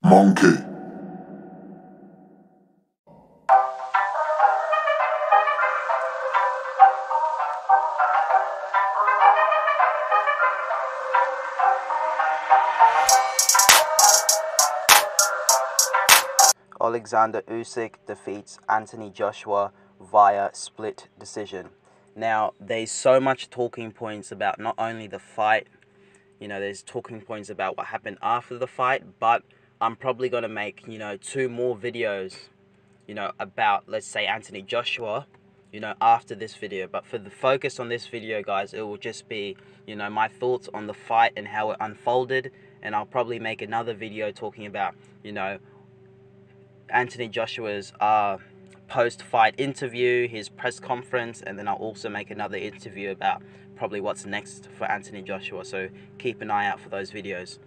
Monkey. Alexander Usyk defeats Anthony Joshua via split decision. Now, there's so much talking points about not only the fight, there's talking points about what happened after the fight, but I'm probably going to make, two more videos, about, let's say, Anthony Joshua, after this video. But for the focus on this video, guys, it will just be, my thoughts on the fight and how it unfolded. And I'll probably make another video talking about, Anthony Joshua's post-fight interview, his press conference, and then I'll also make another interview about probably what's next for Anthony Joshua, so keep an eye out for those videos.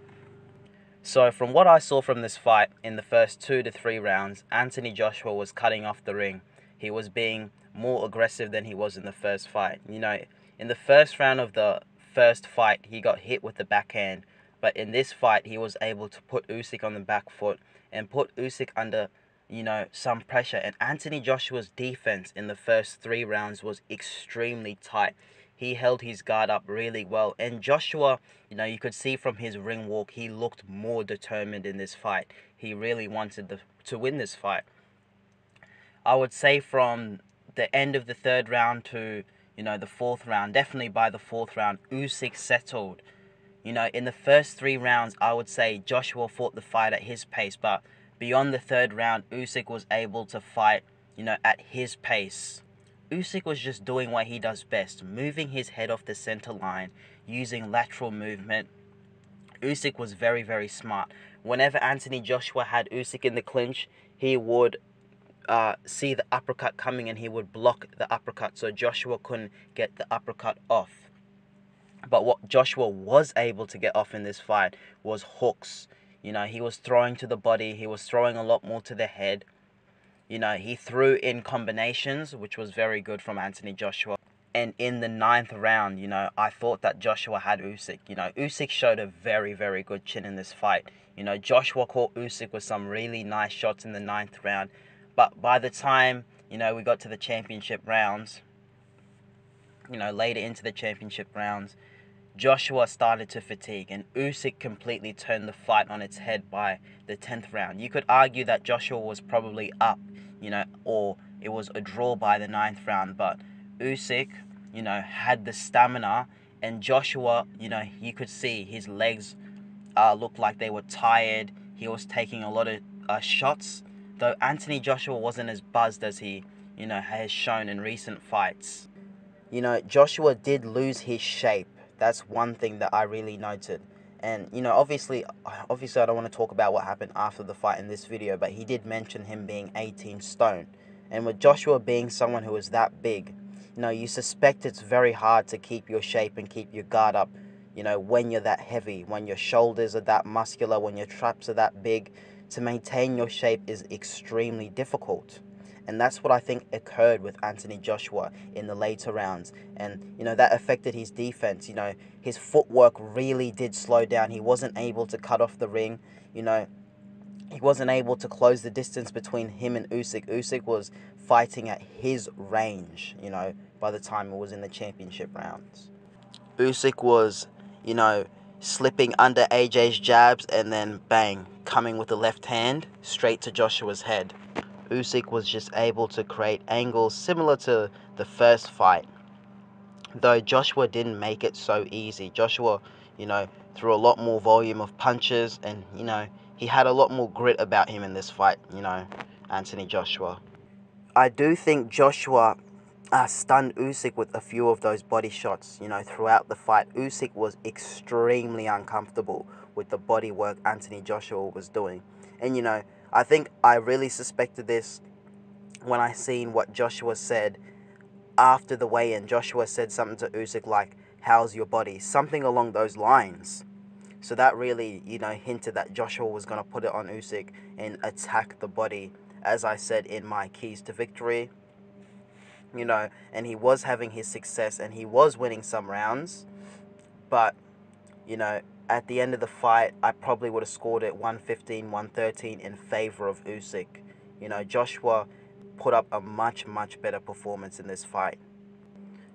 So from what I saw from this fight, in the first 2 to 3 rounds, Anthony Joshua was cutting off the ring. He was being more aggressive than he was in the first fight. In the first round of the first fight, he got hit with the backhand, but in this fight, he was able to put Usyk on the back foot and put Usyk under, some pressure. And Anthony Joshua's defense in the first 3 rounds was extremely tight. He held his guard up really well. And Joshua, you could see from his ring walk, he looked more determined in this fight. He really wanted to win this fight. I would say from the end of the 3rd round to, the 4th round, definitely by the 4th round, Usyk settled. In the first 3 rounds, I would say Joshua fought the fight at his pace, but beyond the 3rd round, Usyk was able to fight, at his pace. Usyk was just doing what he does best, moving his head off the center line, using lateral movement. Usyk was very, very smart. Whenever Anthony Joshua had Usyk in the clinch, he would see the uppercut coming and he would block the uppercut so Joshua couldn't get the uppercut off. But what Joshua was able to get off in this fight was hooks. He was throwing to the body. He was throwing a lot more to the head. He threw in combinations, which was very good from Anthony Joshua. And in the 9th round, I thought that Joshua had Usyk. Usyk showed a very, very good chin in this fight. Joshua caught Usyk with some really nice shots in the 9th round. But by the time, we got to the championship rounds, later into the championship rounds, Joshua started to fatigue, and Usyk completely turned the fight on its head by the 10th round. You could argue that Joshua was probably up, or it was a draw by the 9th round, but Usyk, had the stamina, and Joshua, you could see his legs looked like they were tired. He was taking a lot of shots, though Anthony Joshua wasn't as buzzed as he, has shown in recent fights. Joshua did lose his shape. That's one thing that I really noted. And, obviously I don't want to talk about what happened after the fight in this video, but he did mention him being 18 stone. And with Joshua being someone who is that big, you suspect it's very hard to keep your shape and keep your guard up, when you're that heavy, when your shoulders are that muscular, when your traps are that big. To maintain your shape is extremely difficult. And that's what I think occurred with Anthony Joshua in the later rounds. And, that affected his defense. His footwork really did slow down. He wasn't able to cut off the ring. He wasn't able to close the distance between him and Usyk. Usyk was fighting at his range, by the time it was in the championship rounds. Usyk was, slipping under AJ's jabs and then bang, coming with the left hand straight to Joshua's head. Usyk was just able to create angles similar to the first fight, though Joshua didn't make it so easy. Joshua, threw a lot more volume of punches, and, he had a lot more grit about him in this fight, Anthony Joshua. I do think Joshua stunned Usyk with a few of those body shots, throughout the fight. Usyk was extremely uncomfortable with the body work Anthony Joshua was doing. And, I think I really suspected this when I seen what Joshua said after the weigh-in. Joshua said something to Usyk like, "How's your body?" Something along those lines. So that really, hinted that Joshua was going to put it on Usyk and attack the body, as I said in my keys to victory. And he was having his success and he was winning some rounds. But, at the end of the fight, I probably would have scored it 115, 113 in favor of Usyk. You know, Joshua put up a much, much better performance in this fight.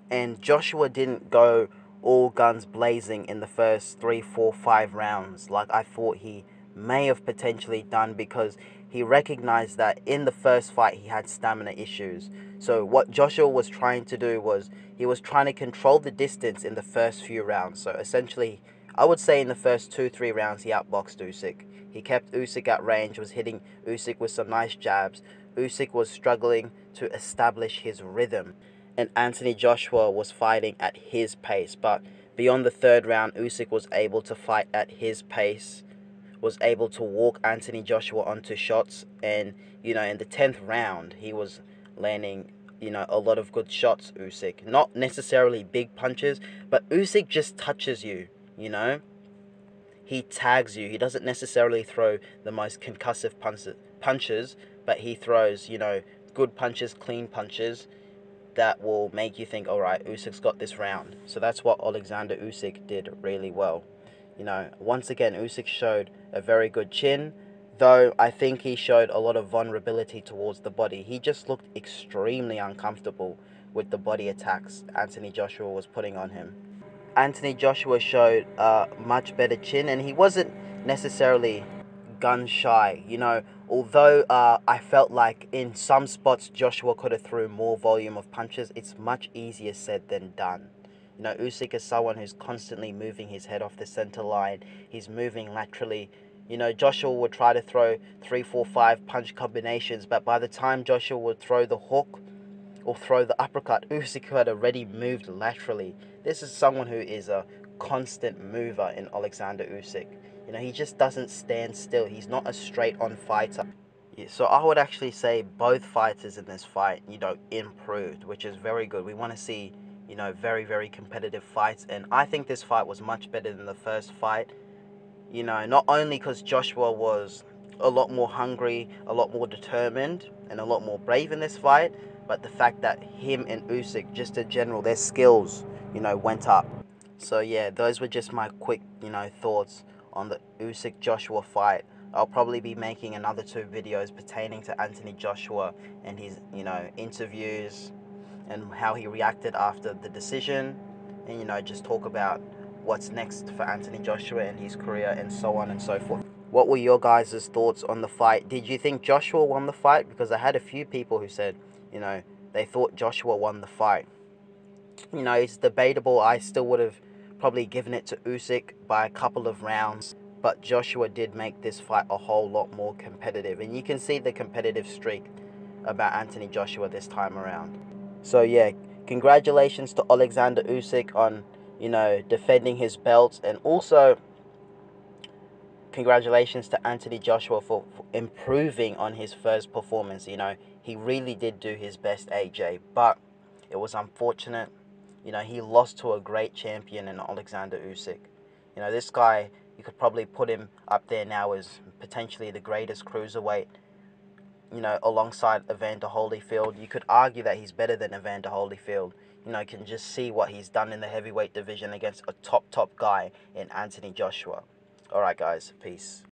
And Joshua didn't go all guns blazing in the first 3, 4, 5 rounds like I thought he may have potentially done, because he recognized that in the first fight he had stamina issues. So what Joshua was trying to do was he was trying to control the distance in the first few rounds. So essentially, I would say in the first 2, 3 rounds he outboxed Usyk. He kept Usyk at range, was hitting Usyk with some nice jabs. Usyk was struggling to establish his rhythm, and Anthony Joshua was fighting at his pace. But beyond the third round, Usyk was able to fight at his pace, was able to walk Anthony Joshua onto shots, and, you know, in the 10th round, he was landing, you know, a lot of good shots, Usyk. Not necessarily big punches, but Usyk just touches you, you know? He tags you. He doesn't necessarily throw the most concussive punches, but he throws, you know, good punches, clean punches that will make you think, all right, Usyk's got this round. So that's what Alexander Usyk did really well. You know, once again, Usyk showed a very good chin, though I think he showed a lot of vulnerability towards the body. He just looked extremely uncomfortable with the body attacks Anthony Joshua was putting on him. Anthony Joshua showed a much better chin, and he wasn't necessarily gun shy. You know, although I felt like in some spots Joshua could have threw more volume of punches, it's much easier said than done. You know, Usyk is someone who's constantly moving his head off the center line. He's moving laterally. You know, Joshua would try to throw 3, 4, 5 punch combinations, but by the time Joshua would throw the hook or throw the uppercut, Usyk had already moved laterally. This is someone who is a constant mover in Alexander Usyk. You know, he just doesn't stand still. He's not a straight-on fighter. Yeah, so I would actually say both fighters in this fight, you know, improved, which is very good. We want to see, you know, very, very competitive fights, and I think this fight was much better than the first fight. You know, not only because Joshua was a lot more hungry, a lot more determined, and a lot more brave in this fight, but the fact that him and Usyk, just in general, their skills, you know, went up. So yeah, those were just my quick, you know, thoughts on the Usyk-Joshua fight. I'll probably be making another 2 videos pertaining to Anthony Joshua and his, you know, interviews and how he reacted after the decision, and, you know, just talk about what's next for Anthony Joshua and his career and so on and so forth. What were your guys' thoughts on the fight? Did you think Joshua won the fight? Because I had a few people who said, you know, they thought Joshua won the fight. You know, it's debatable. I still would have probably given it to Usyk by a couple of rounds, but Joshua did make this fight a whole lot more competitive, and you can see the competitive streak about Anthony Joshua this time around. So yeah, congratulations to Alexander Usyk on, you know, defending his belt, and also congratulations to Anthony Joshua for improving on his first performance. You know, he really did do his best, AJ, but it was unfortunate. You know, he lost to a great champion in Alexander Usyk. You know, this guy, you could probably put him up there now as potentially the greatest cruiserweight, you know, alongside Evander Holyfield. You could argue that he's better than Evander Holyfield. You know, you can just see what he's done in the heavyweight division against a top guy in Anthony Joshua. Alright guys, peace.